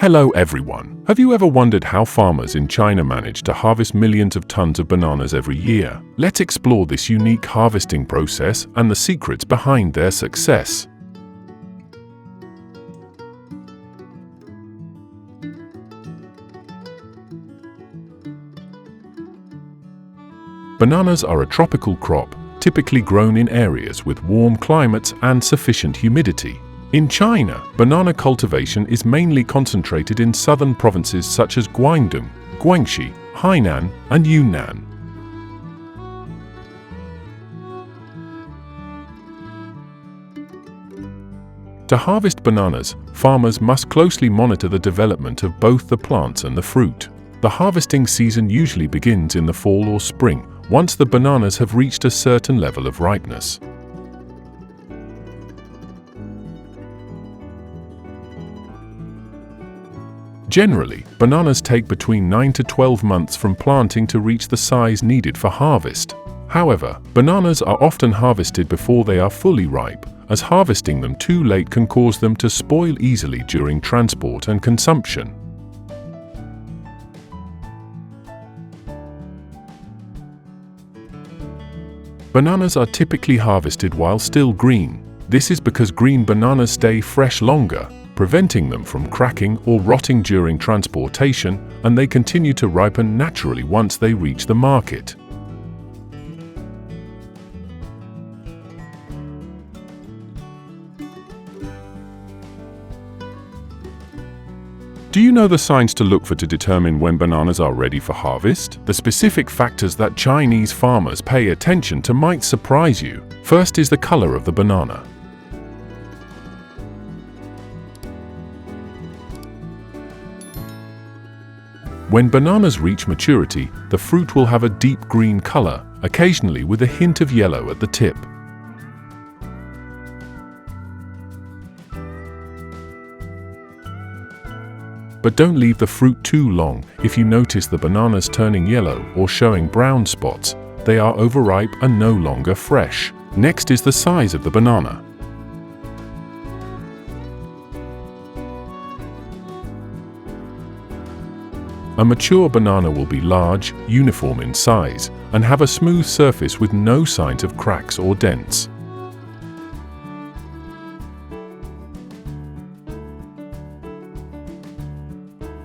Hello everyone. Have you ever wondered how farmers in China manage to harvest millions of tons of bananas every year? Let's explore this unique harvesting process and the secrets behind their success. Bananas are a tropical crop, typically grown in areas with warm climates and sufficient humidity. In China, banana cultivation is mainly concentrated in southern provinces such as Guangdong, Guangxi, Hainan, and Yunnan. To harvest bananas, farmers must closely monitor the development of both the plants and the fruit. The harvesting season usually begins in the fall or spring, once the bananas have reached a certain level of ripeness. Generally, bananas take between 9 to 12 months from planting to reach the size needed for harvest. However, bananas are often harvested before they are fully ripe, as harvesting them too late can cause them to spoil easily during transport and consumption. Bananas are typically harvested while still green. This is because green bananas stay fresh longer, preventing them from cracking or rotting during transportation, and they continue to ripen naturally once they reach the market. Do you know the signs to look for to determine when bananas are ready for harvest? The specific factors that Chinese farmers pay attention to might surprise you. First is the color of the banana. When bananas reach maturity, the fruit will have a deep green color, occasionally with a hint of yellow at the tip. But don't leave the fruit too long. If you notice the bananas turning yellow or showing brown spots, they are overripe and no longer fresh. Next is the size of the banana. A mature banana will be large, uniform in size, and have a smooth surface with no signs of cracks or dents.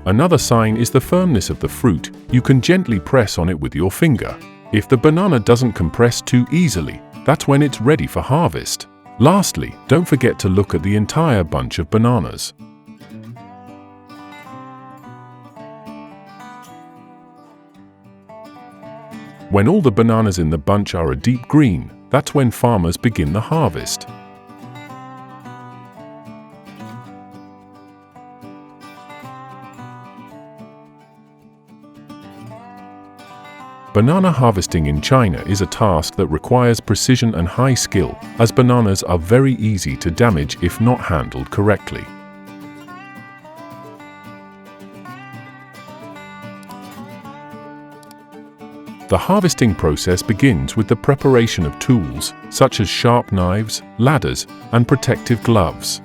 Another sign is the firmness of the fruit. You can gently press on it with your finger. If the banana doesn't compress too easily, that's when it's ready for harvest. Lastly, don't forget to look at the entire bunch of bananas. When all the bananas in the bunch are a deep green, that's when farmers begin the harvest. Banana harvesting in China is a task that requires precision and high skill, as bananas are very easy to damage if not handled correctly. The harvesting process begins with the preparation of tools, such as sharp knives, ladders, and protective gloves.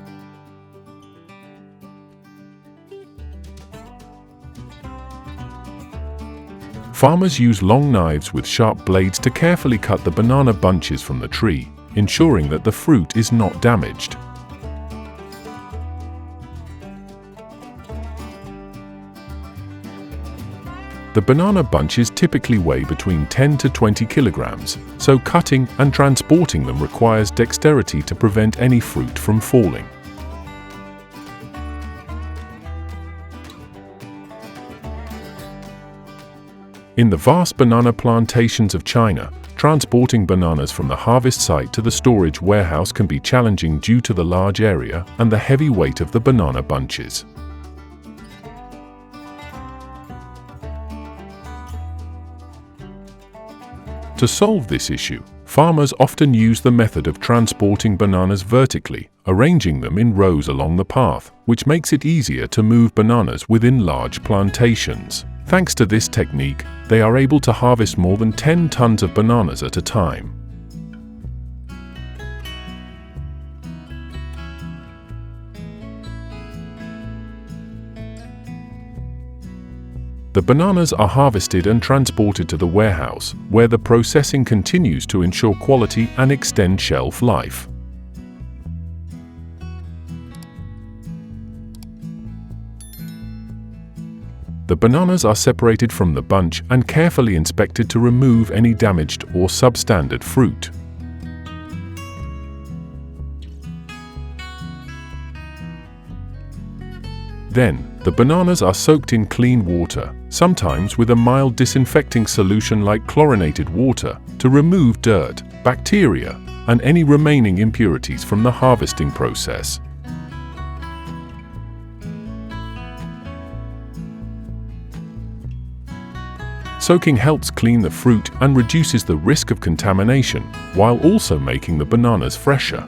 Farmers use long knives with sharp blades to carefully cut the banana bunches from the tree, ensuring that the fruit is not damaged. The banana bunches typically weigh between 10 to 20 kilograms, so cutting and transporting them requires dexterity to prevent any fruit from falling. In the vast banana plantations of China, transporting bananas from the harvest site to the storage warehouse can be challenging due to the large area and the heavy weight of the banana bunches. To solve this issue, farmers often use the method of transporting bananas vertically, arranging them in rows along the path, which makes it easier to move bananas within large plantations. Thanks to this technique, they are able to harvest more than 10 tons of bananas at a time. The bananas are harvested and transported to the warehouse, where the processing continues to ensure quality and extend shelf life. The bananas are separated from the bunch and carefully inspected to remove any damaged or substandard fruit. Then, the bananas are soaked in clean water, sometimes with a mild disinfecting solution like chlorinated water, to remove dirt, bacteria, and any remaining impurities from the harvesting process. Soaking helps clean the fruit and reduces the risk of contamination, while also making the bananas fresher.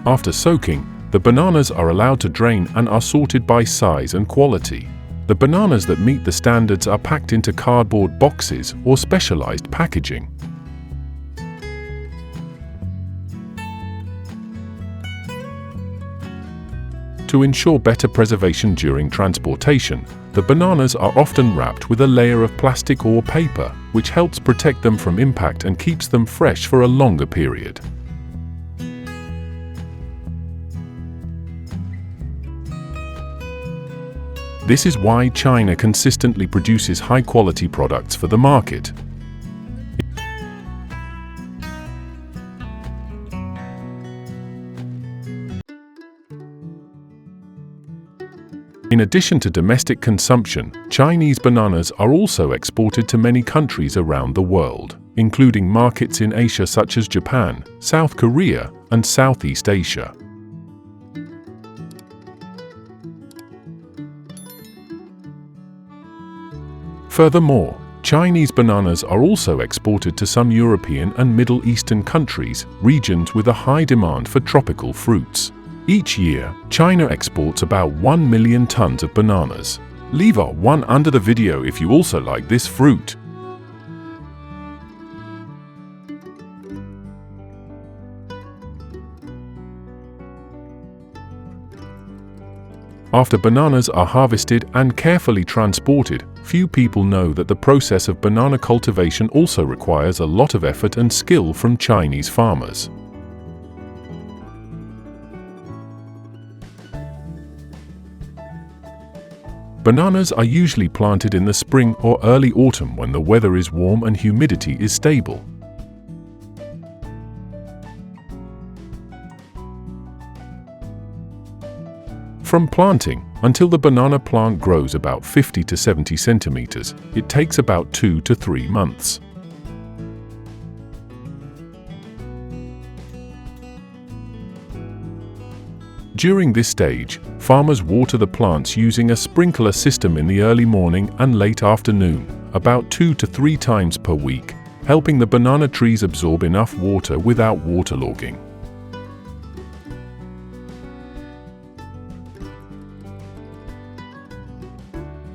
After soaking, the bananas are allowed to drain and are sorted by size and quality. The bananas that meet the standards are packed into cardboard boxes or specialized packaging. To ensure better preservation during transportation, the bananas are often wrapped with a layer of plastic or paper, which helps protect them from impact and keeps them fresh for a longer period. This is why China consistently produces high-quality products for the market. In addition to domestic consumption, Chinese bananas are also exported to many countries around the world, including markets in Asia such as Japan, South Korea, and Southeast Asia. Furthermore, Chinese bananas are also exported to some European and Middle Eastern countries, regions with a high demand for tropical fruits. Each year, China exports about 1 million tons of bananas. Leave a 1 under the video if you also like this fruit. After bananas are harvested and carefully transported, few people know that the process of banana cultivation also requires a lot of effort and skill from Chinese farmers. Bananas are usually planted in the spring or early autumn when the weather is warm and humidity is stable. From planting until the banana plant grows about 50 to 70 centimeters, it takes about 2 to 3 months. During this stage, farmers water the plants using a sprinkler system in the early morning and late afternoon, about 2 to 3 times per week, helping the banana trees absorb enough water without waterlogging.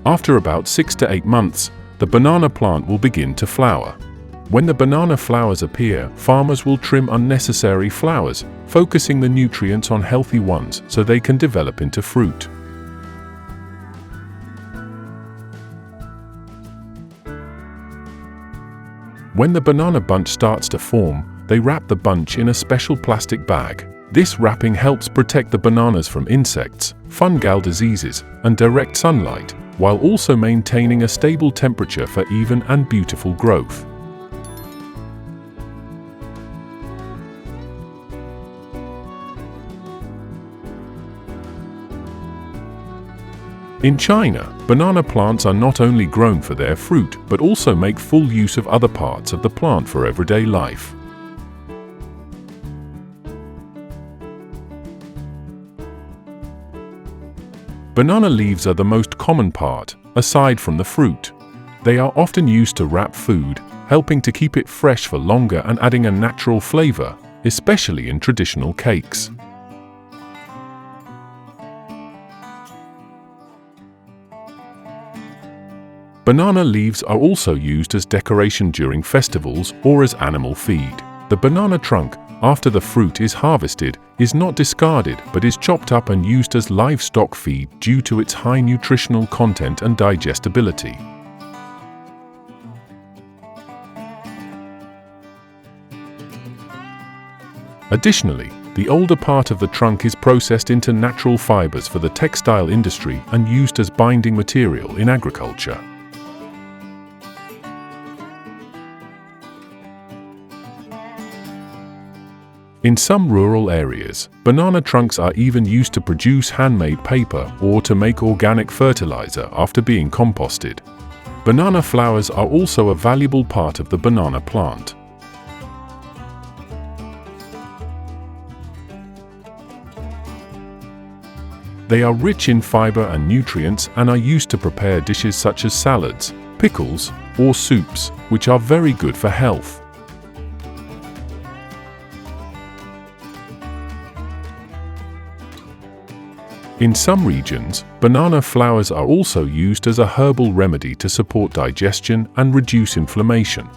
After about 6 to 8 months, the banana plant will begin to flower. When the banana flowers appear, farmers will trim unnecessary flowers, focusing the nutrients on healthy ones so they can develop into fruit. When the banana bunch starts to form, they wrap the bunch in a special plastic bag. This wrapping helps protect the bananas from insects, fungal diseases, and direct sunlight, while also maintaining a stable temperature for even and beautiful growth. In China, banana plants are not only grown for their fruit, but also make full use of other parts of the plant for everyday life. Banana leaves are the most common part, aside from the fruit. They are often used to wrap food, helping to keep it fresh for longer and adding a natural flavor, especially in traditional cakes. Banana leaves are also used as decoration during festivals or as animal feed. The banana trunk, after the fruit is harvested, is not discarded but is chopped up and used as livestock feed due to its high nutritional content and digestibility. Additionally, the older part of the trunk is processed into natural fibers for the textile industry and used as binding material in agriculture. In some rural areas, banana trunks are even used to produce handmade paper or to make organic fertilizer after being composted. Banana flowers are also a valuable part of the banana plant. They are rich in fiber and nutrients and are used to prepare dishes such as salads, pickles, or soups, which are very good for health. In some regions, banana flowers are also used as a herbal remedy to support digestion and reduce inflammation.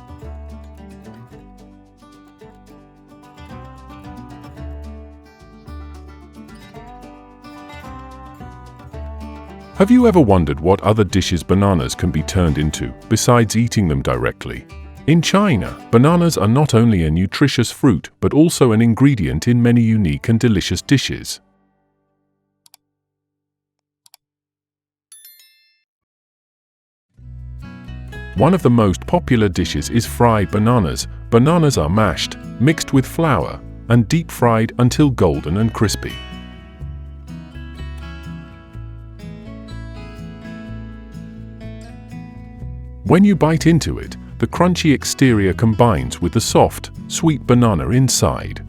Have you ever wondered what other dishes bananas can be turned into, besides eating them directly? In China, bananas are not only a nutritious fruit but also an ingredient in many unique and delicious dishes. One of the most popular dishes is fried bananas. Bananas are mashed, mixed with flour, and deep fried until golden and crispy. When you bite into it, the crunchy exterior combines with the soft, sweet banana inside.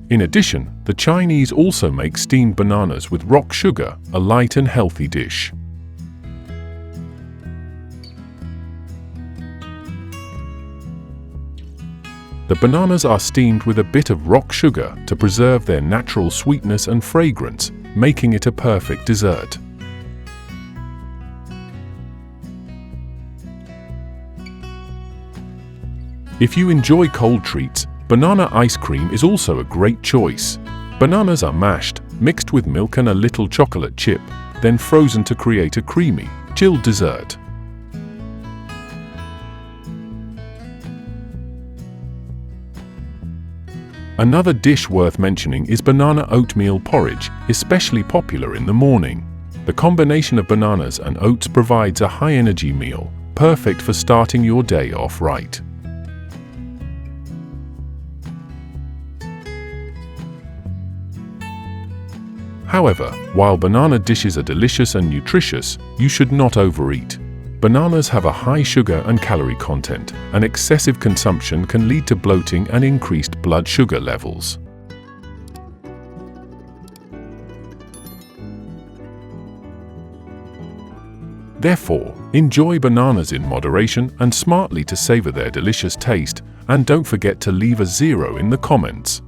In addition, the Chinese also make steamed bananas with rock sugar, a light and healthy dish. The bananas are steamed with a bit of rock sugar to preserve their natural sweetness and fragrance, making it a perfect dessert. If you enjoy cold treats, banana ice cream is also a great choice. Bananas are mashed, mixed with milk and a little chocolate chip, then frozen to create a creamy, chilled dessert. Another dish worth mentioning is banana oatmeal porridge, especially popular in the morning. The combination of bananas and oats provides a high-energy meal, perfect for starting your day off right. However, while banana dishes are delicious and nutritious, you should not overeat. Bananas have a high sugar and calorie content, and excessive consumption can lead to bloating and increased blood sugar levels. Therefore, enjoy bananas in moderation and smartly to savor their delicious taste, and don't forget to leave a 0 in the comments.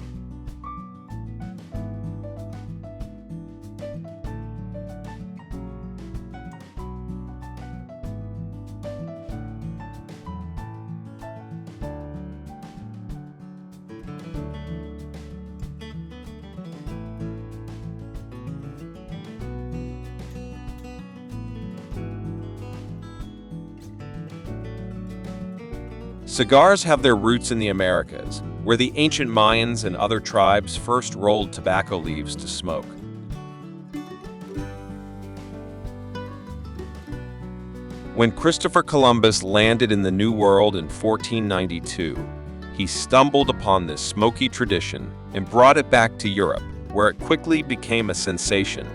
Cigars have their roots in the Americas, where the ancient Mayans and other tribes first rolled tobacco leaves to smoke. When Christopher Columbus landed in the New World in 1492, he stumbled upon this smoky tradition and brought it back to Europe, where it quickly became a sensation.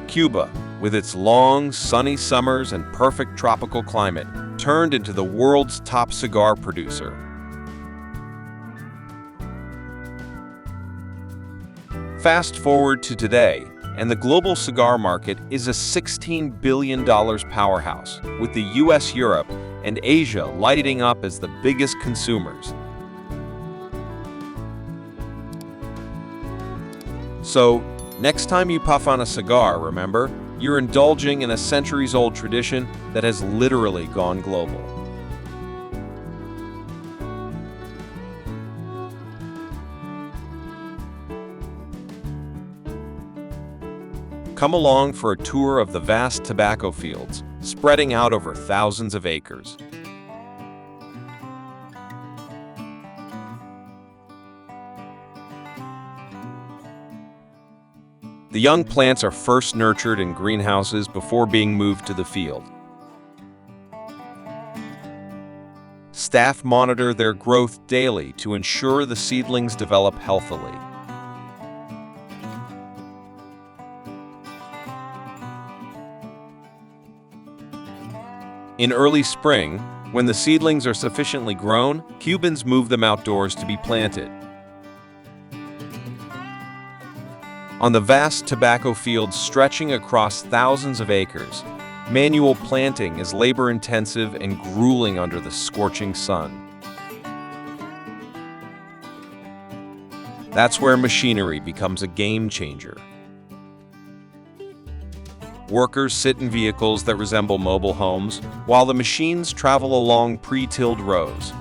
Cuba, with its long, sunny summers and perfect tropical climate, turned into the world's top cigar producer. Fast forward to today, and the global cigar market is a $16 billion powerhouse, with the US, Europe, and Asia lighting up as the biggest consumers. So, next time you puff on a cigar, remember, you're indulging in a centuries-old tradition that has literally gone global. Come along for a tour of the vast tobacco fields, spreading out over thousands of acres. The young plants are first nurtured in greenhouses before being moved to the field. Staff monitor their growth daily to ensure the seedlings develop healthily. In early spring, when the seedlings are sufficiently grown, Cubans move them outdoors to be planted. On the vast tobacco fields stretching across thousands of acres, manual planting is labor-intensive and grueling under the scorching sun. That's where machinery becomes a game changer. Workers sit in vehicles that resemble mobile homes, while the machines travel along pre-tilled rows.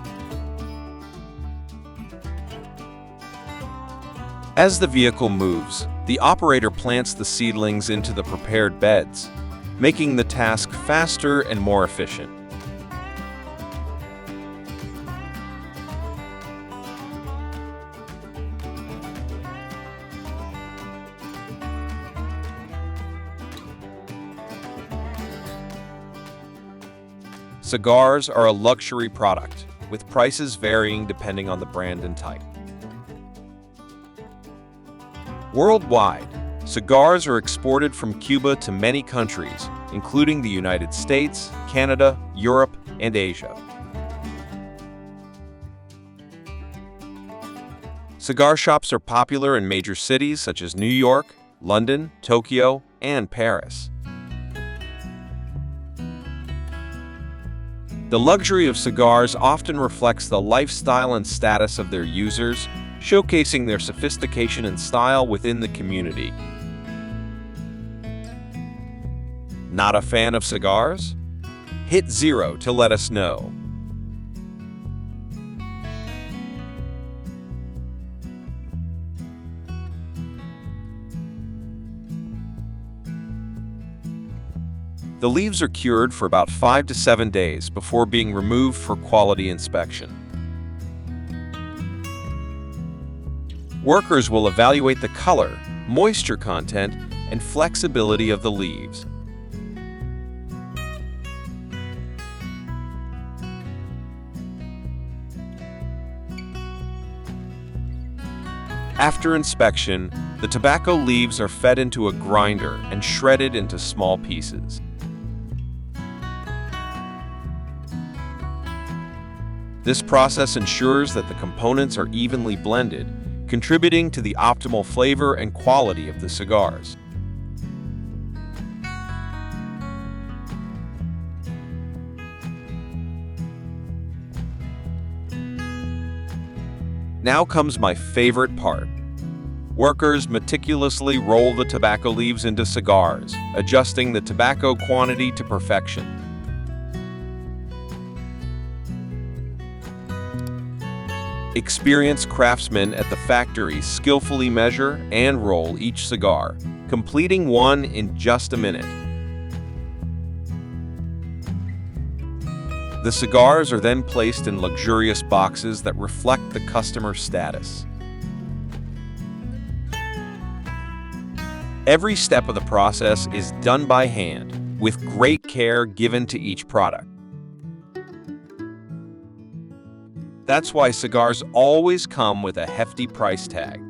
As the vehicle moves, the operator plants the seedlings into the prepared beds, making the task faster and more efficient. Cigars are a luxury product, with prices varying depending on the brand and type. Worldwide, cigars are exported from Cuba to many countries, including the United States, Canada, Europe, and Asia. Cigar shops are popular in major cities such as New York, London, Tokyo, and Paris. The luxury of cigars often reflects the lifestyle and status of their users, showcasing their sophistication and style within the community. Not a fan of cigars? Hit 0 to let us know. The leaves are cured for about 5 to 7 days before being removed for quality inspection. Workers will evaluate the color, moisture content, and flexibility of the leaves. After inspection, the tobacco leaves are fed into a grinder and shredded into small pieces. This process ensures that the components are evenly blended, contributing to the optimal flavor and quality of the cigars. Now comes my favorite part. Workers meticulously roll the tobacco leaves into cigars, adjusting the tobacco quantity to perfection. Experienced craftsmen at the factory skillfully measure and roll each cigar, completing one in just a minute. The cigars are then placed in luxurious boxes that reflect the customer's status. Every step of the process is done by hand, with great care given to each product. That's why cigars always come with a hefty price tag.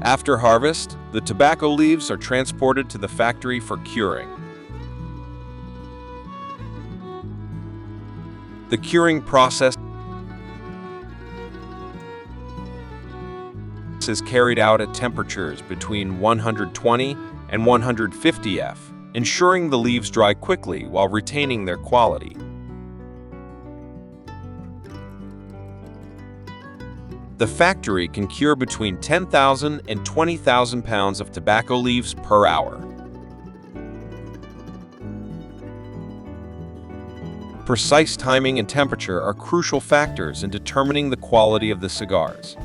After harvest, the tobacco leaves are transported to the factory for curing. The curing process is carried out at temperatures between 120 and 150 F, ensuring the leaves dry quickly while retaining their quality. The factory can cure between 10,000 and 20,000 pounds of tobacco leaves per hour. Precise timing and temperature are crucial factors in determining the quality of the cigars.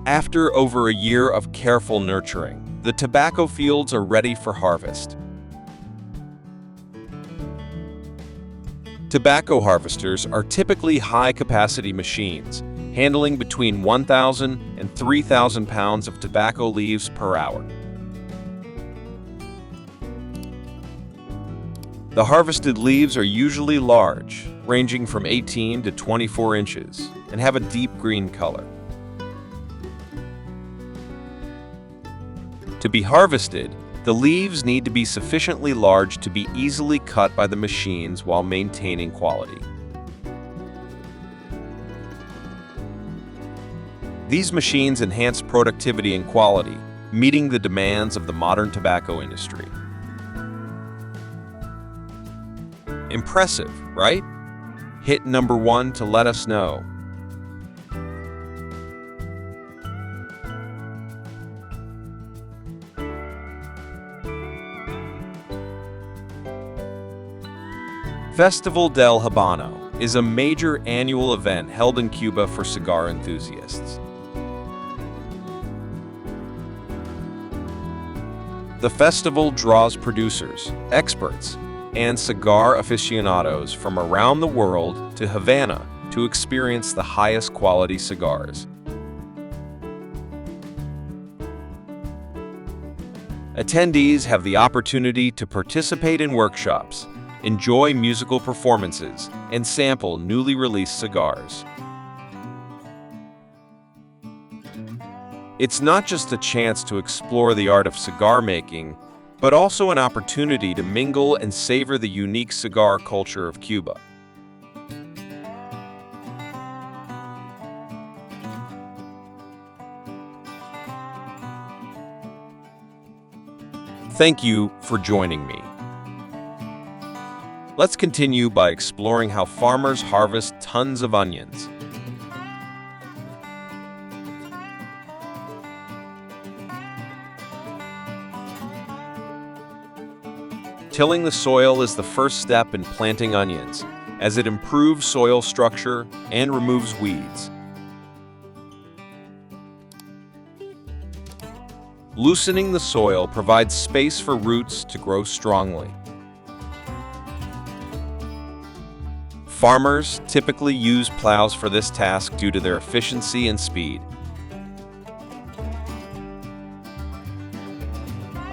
After over a year of careful nurturing, the tobacco fields are ready for harvest. Tobacco harvesters are typically high-capacity machines, handling between 1,000 and 3,000 pounds of tobacco leaves per hour. The harvested leaves are usually large, ranging from 18 to 24 inches, and have a deep green color. To be harvested, the leaves need to be sufficiently large to be easily cut by the machines while maintaining quality. These machines enhance productivity and quality, meeting the demands of the modern tobacco industry. Impressive, right? Hit number 1 to let us know. Festival del Habano is a major annual event held in Cuba for cigar enthusiasts. The festival draws producers, experts, and cigar aficionados from around the world to Havana to experience the highest quality cigars. Attendees have the opportunity to participate in workshops, enjoy musical performances, and sample newly released cigars. It's not just a chance to explore the art of cigar making, but also an opportunity to mingle and savor the unique cigar culture of Cuba. Thank you for joining me. Let's continue by exploring how farmers harvest tons of onions. Tilling the soil is the first step in planting onions, as it improves soil structure and removes weeds. Loosening the soil provides space for roots to grow strongly. Farmers typically use plows for this task due to their efficiency and speed.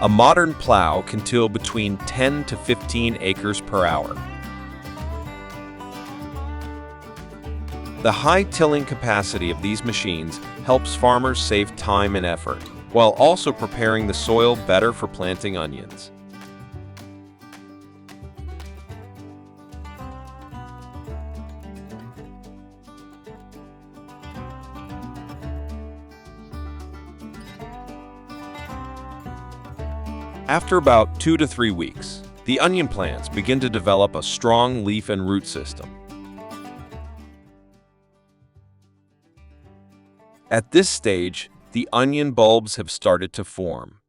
A modern plow can till between 10 to 15 acres per hour. The high tilling capacity of these machines helps farmers save time and effort, while also preparing the soil better for planting onions. After about 2 to 3 weeks, the onion plants begin to develop a strong leaf and root system. At this stage, the onion bulbs have started to form.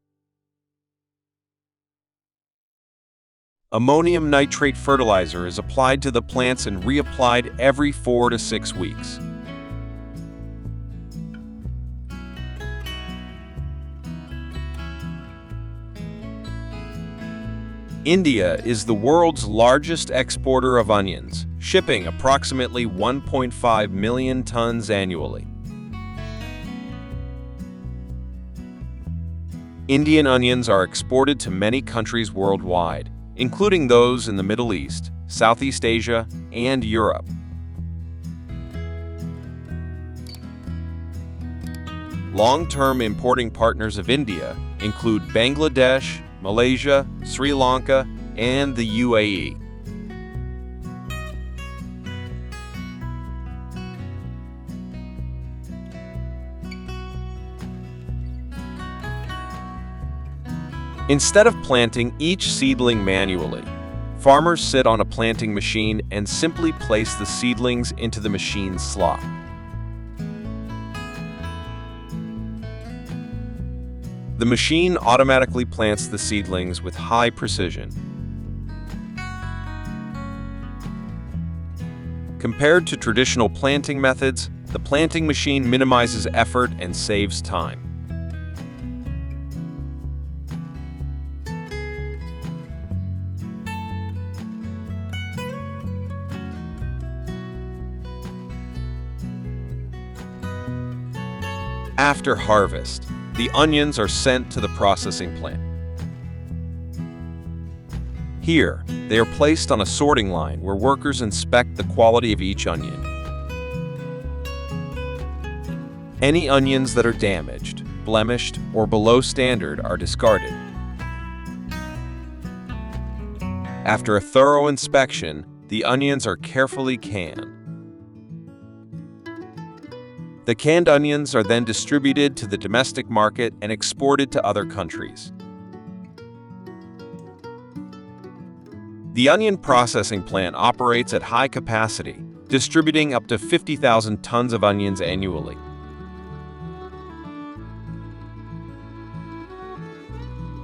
Ammonium nitrate fertilizer is applied to the plants and reapplied every 4 to 6 weeks. India is the world's largest exporter of onions, shipping approximately 1.5 million tons annually. Indian onions are exported to many countries worldwide, including those in the Middle East, Southeast Asia, and Europe. Long-term importing partners of India include Bangladesh, Malaysia, Sri Lanka, and the UAE. Instead of planting each seedling manually, farmers sit on a planting machine and simply place the seedlings into the machine's slot. The machine automatically plants the seedlings with high precision. Compared to traditional planting methods, the planting machine minimizes effort and saves time. After harvest, the onions are sent to the processing plant. Here, they are placed on a sorting line where workers inspect the quality of each onion. Any onions that are damaged, blemished, or below standard are discarded. After a thorough inspection, the onions are carefully canned. The canned onions are then distributed to the domestic market and exported to other countries. The onion processing plant operates at high capacity, distributing up to 50,000 tons of onions annually.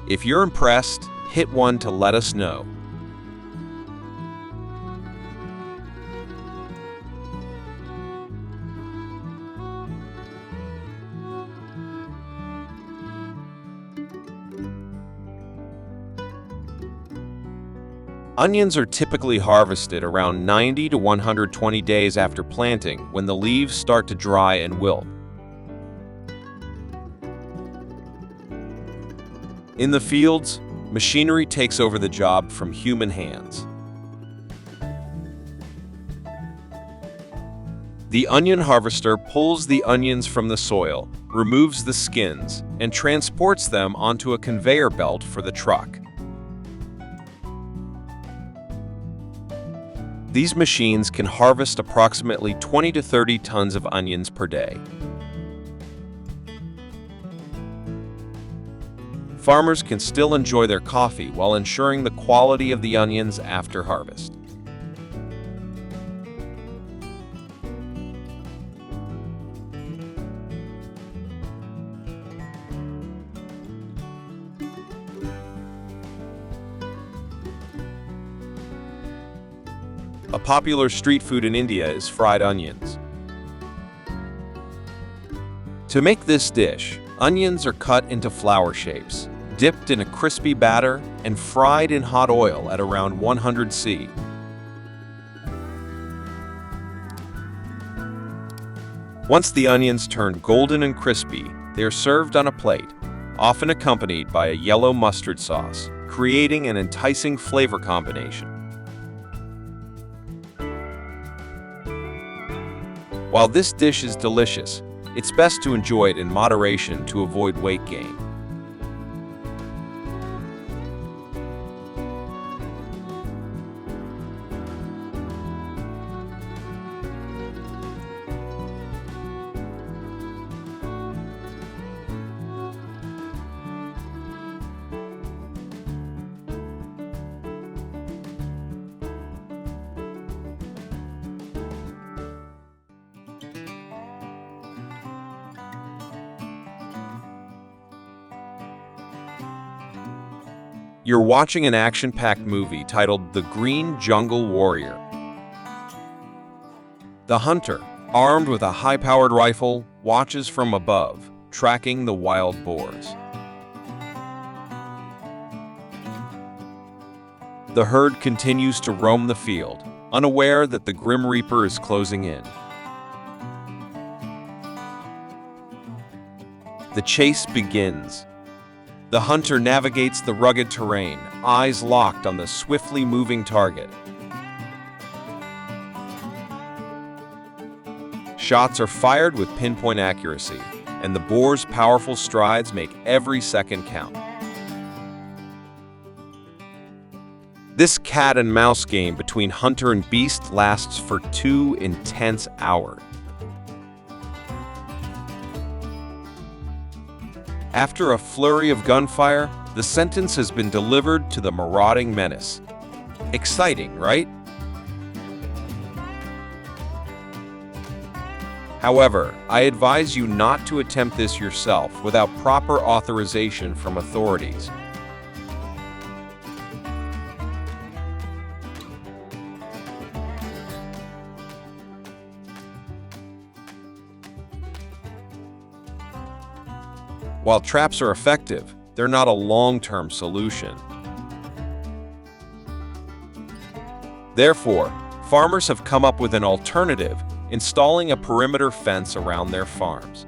If you're impressed, hit 1 to let us know. Onions are typically harvested around 90 to 120 days after planting when the leaves start to dry and wilt. In the fields, machinery takes over the job from human hands. The onion harvester pulls the onions from the soil, removes the skins, and transports them onto a conveyor belt for the truck. These machines can harvest approximately 20 to 30 tons of onions per day. Farmers can still enjoy their coffee while ensuring the quality of the onions after harvest. A popular street food in India is fried onions. To make this dish, onions are cut into flower shapes, dipped in a crispy batter, and fried in hot oil at around 100 C. Once the onions turn golden and crispy, they are served on a plate, often accompanied by a yellow mustard sauce, creating an enticing flavor combination. While this dish is delicious, it's best to enjoy it in moderation to avoid weight gain. You're watching an action-packed movie titled The Green Jungle Warrior. The hunter, armed with a high-powered rifle, watches from above, tracking the wild boars. The herd continues to roam the field, unaware that the Grim Reaper is closing in. The chase begins. The hunter navigates the rugged terrain, eyes locked on the swiftly moving target. Shots are fired with pinpoint accuracy, and the boar's powerful strides make every second count. This cat and mouse game between hunter and beast lasts for 2 intense hours. After a flurry of gunfire, The sentence has been delivered to the marauding menace. Exciting, right? However, I advise you not to attempt this yourself without proper authorization from authorities. While traps are effective, they're not a long-term solution. Therefore, farmers have come up with an alternative, installing a perimeter fence around their farms.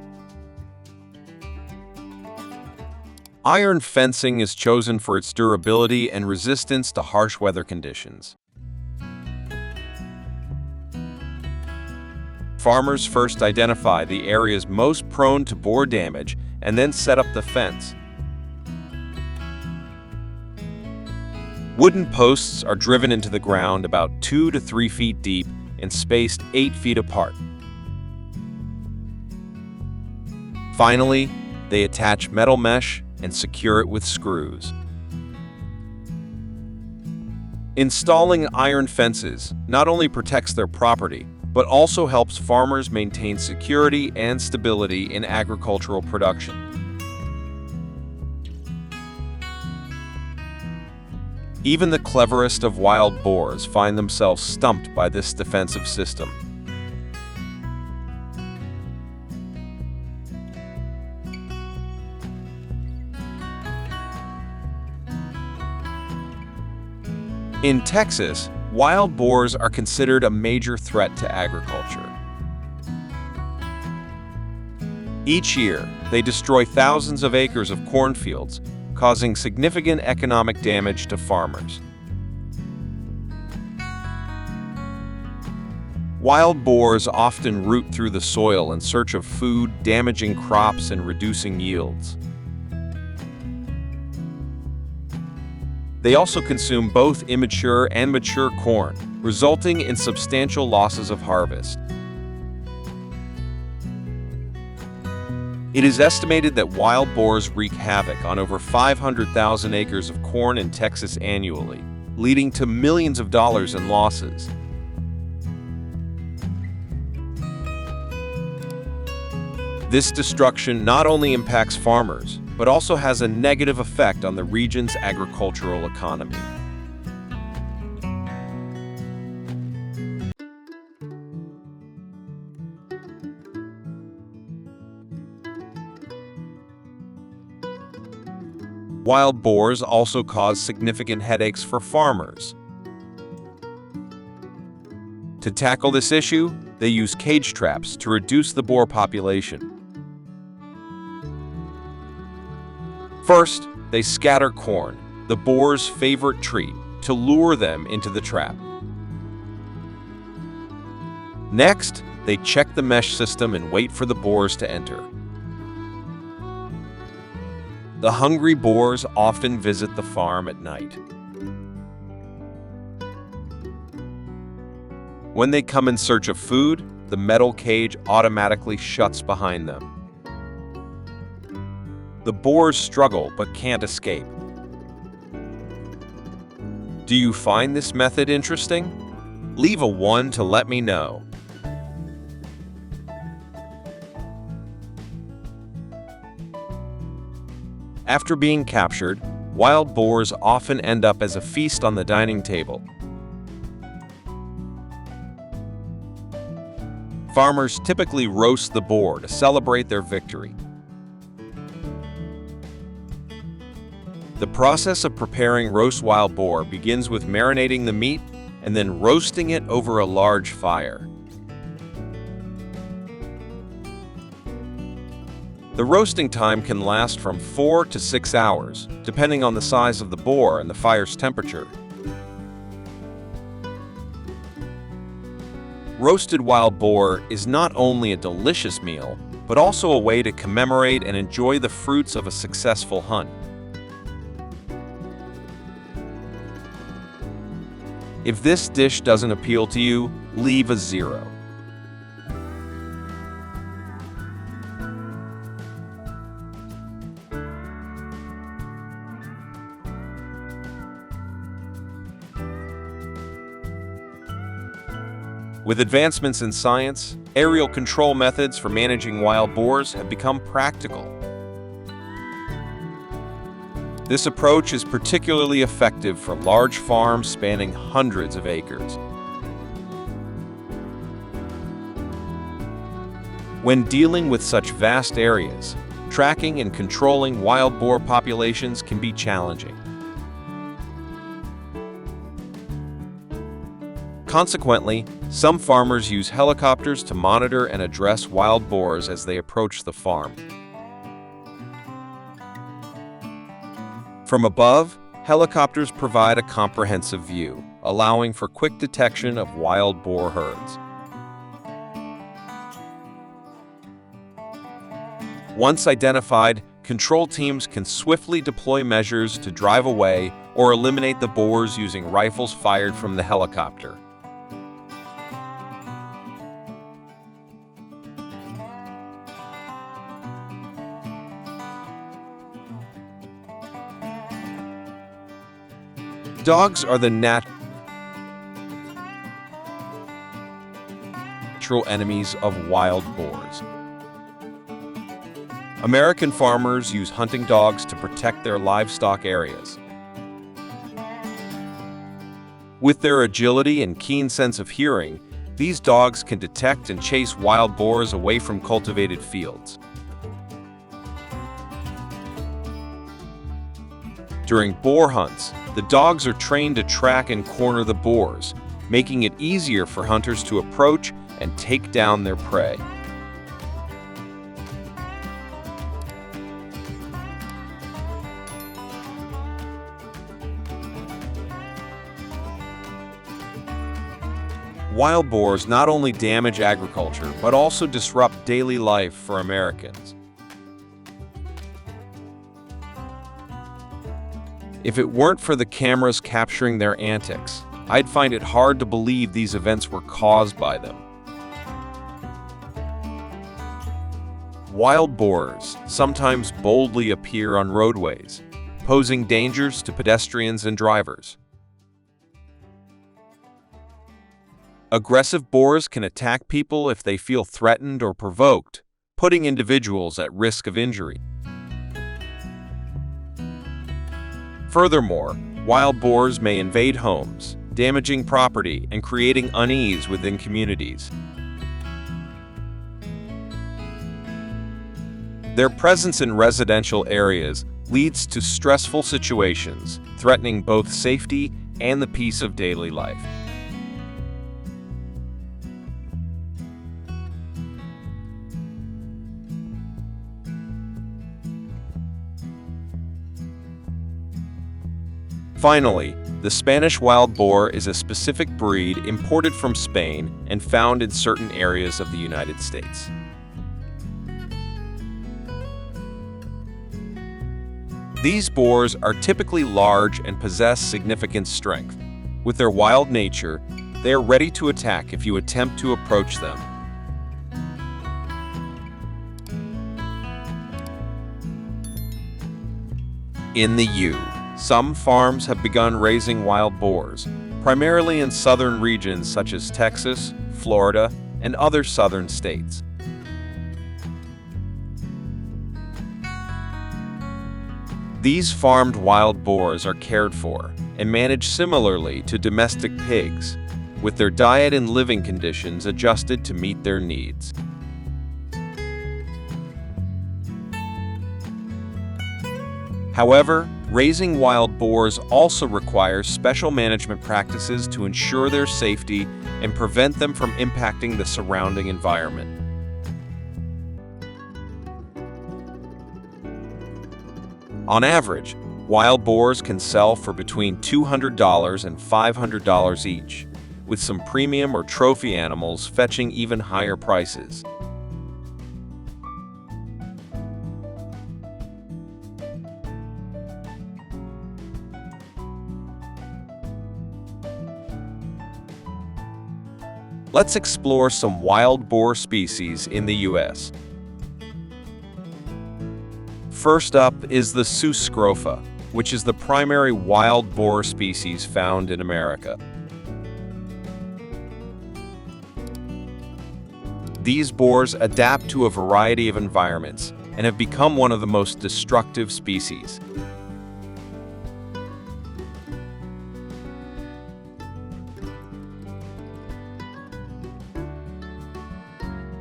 Iron fencing is chosen for its durability and resistance to harsh weather conditions. Farmers first identify the areas most prone to boar damage and then set up the fence. Wooden posts are driven into the ground about 2 to 3 feet deep and spaced 8 feet apart. Finally, they attach metal mesh and secure it with screws. Installing iron fences not only protects their property, but also helps farmers maintain security and stability in agricultural production. Even the cleverest of wild boars find themselves stumped by this defensive system. In Texas, wild boars are considered a major threat to agriculture. Each year, they destroy thousands of acres of cornfields, causing significant economic damage to farmers. Wild boars often root through the soil in search of food, damaging crops and reducing yields. They also consume both immature and mature corn, resulting in substantial losses of harvest. It is estimated that wild boars wreak havoc on over 500,000 acres of corn in Texas annually, leading to millions of dollars in losses. This destruction not only impacts farmers, but also has a negative effect on the region's agricultural economy. Wild boars also cause significant headaches for farmers. To tackle this issue, they use cage traps to reduce the boar population. First, they scatter corn, the boar's favorite treat, to lure them into the trap. Next, they check the mesh system and wait for the boars to enter. The hungry boars often visit the farm at night. When they come in search of food, the metal cage automatically shuts behind them. The boars struggle but can't escape. Do you find this method interesting? Leave a 1 to let me know. After being captured, wild boars often end up as a feast on the dining table. Farmers typically roast the boar to celebrate their victory. The process of preparing roast wild boar begins with marinating the meat and then roasting it over a large fire. The roasting time can last from 4 to 6 hours, depending on the size of the boar and the fire's temperature. Roasted wild boar is not only a delicious meal, but also a way to commemorate and enjoy the fruits of a successful hunt. If this dish doesn't appeal to you, leave a 0. With advancements in science, aerial control methods for managing wild boars have become practical. This approach is particularly effective for large farms spanning hundreds of acres. When dealing with such vast areas, tracking and controlling wild boar populations can be challenging. Consequently, some farmers use helicopters to monitor and address wild boars as they approach the farm. From above, helicopters provide a comprehensive view, allowing for quick detection of wild boar herds. Once identified, control teams can swiftly deploy measures to drive away or eliminate the boars using rifles fired from the helicopter. Dogs are the natural enemies of wild boars. American farmers use hunting dogs to protect their livestock areas. With their agility and keen sense of hearing, these dogs can detect and chase wild boars away from cultivated fields. During boar hunts, the dogs are trained to track and corner the boars, making it easier for hunters to approach and take down their prey. Wild boars not only damage agriculture, but also disrupt daily life for Americans. If it weren't for the cameras capturing their antics, I'd find it hard to believe these events were caused by them. Wild boars sometimes boldly appear on roadways, posing dangers to pedestrians and drivers. Aggressive boars can attack people if they feel threatened or provoked, putting individuals at risk of injury. Furthermore, wild boars may invade homes, damaging property and creating unease within communities. Their presence in residential areas leads to stressful situations, threatening both safety and the peace of daily life. Finally, the Spanish wild boar is a specific breed imported from Spain and found in certain areas of the United States. These boars are typically large and possess significant strength. With their wild nature, they are ready to attack if you attempt to approach them. In the U.S., some farms have begun raising wild boars, primarily in southern regions such as Texas, Florida, and other southern states. These farmed wild boars are cared for and managed similarly to domestic pigs, with their diet and living conditions adjusted to meet their needs. However, raising wild boars also requires special management practices to ensure their safety and prevent them from impacting the surrounding environment. On average, wild boars can sell for between $200 and $500 each, with some premium or trophy animals fetching even higher prices. Let's explore some wild boar species in the U.S. First up is the Sus scrofa, which is the primary wild boar species found in America. These boars adapt to a variety of environments and have become one of the most destructive species.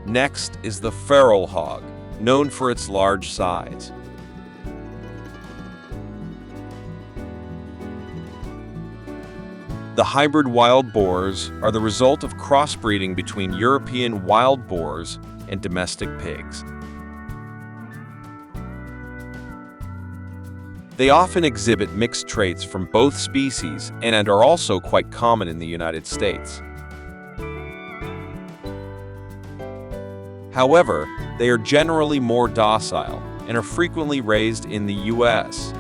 Next is the feral hog, known for its large size. The hybrid wild boars are the result of crossbreeding between European wild boars and domestic pigs. They often exhibit mixed traits from both species and are also quite common in the United States. However, they are generally more docile and are frequently raised in the U.S.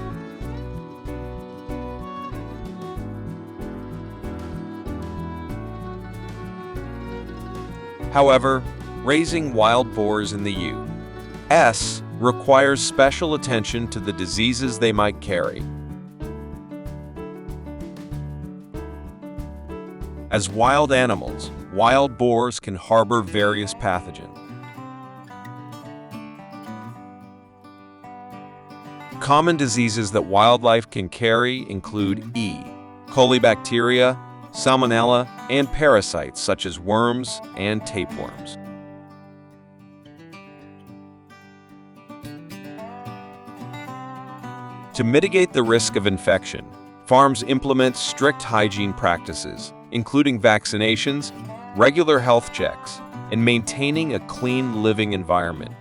However, raising wild boars in the U.S. requires special attention to the diseases they might carry. As wild animals, wild boars can harbor various pathogens. Common diseases that wildlife can carry include E. coli bacteria, salmonella, and parasites such as worms and tapeworms. To mitigate the risk of infection, farms implement strict hygiene practices, including vaccinations, regular health checks, and maintaining a clean living environment.